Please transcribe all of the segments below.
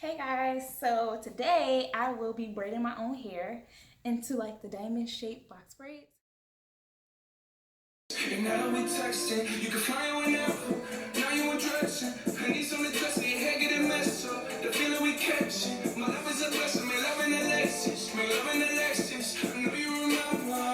Hey guys, so today I will be braiding my own hair into like the diamond shaped box braids. And now we texting, you can fly whenever. Now you undressing, I need something to dress, your hair getting messed up. The feeling we catching, my love is a blessing, my love in Alexis, my love in Alexis. I know you remember.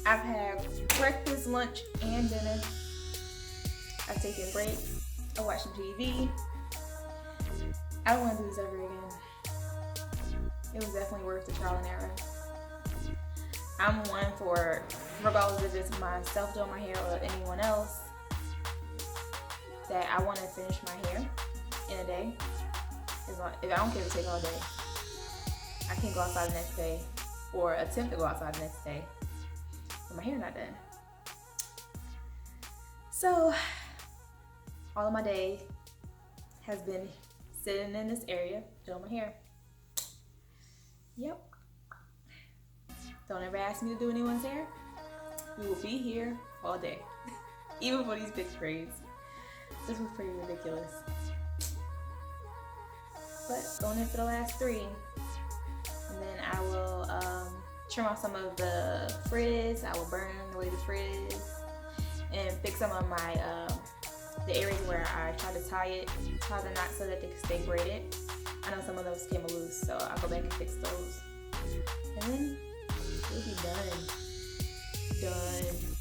I've had breakfast, lunch, and dinner. I've taken breaks. I'm watching TV. I don't want to do this ever again. It was definitely worth the trial and error. I'm one for, regardless if it's myself doing my hair or anyone else, that I want to finish my hair in a day. If I don't care to take all day, I can't go outside the next day or attempt to go outside the next day but my hair not done. So all of my day has been sitting in this area doing my hair. Yep. Don't ever ask me to do anyone's hair. We will be here all day. Even for these big braids. This was pretty ridiculous. But going in for the last 3. And then I will trim off some of the frizz. I will burn away the frizz. And fix some of my, the areas where I try to tie the knot so that they can stay braided. I know some of those came loose, so I'll go back and fix those. And then we'll be done. Done.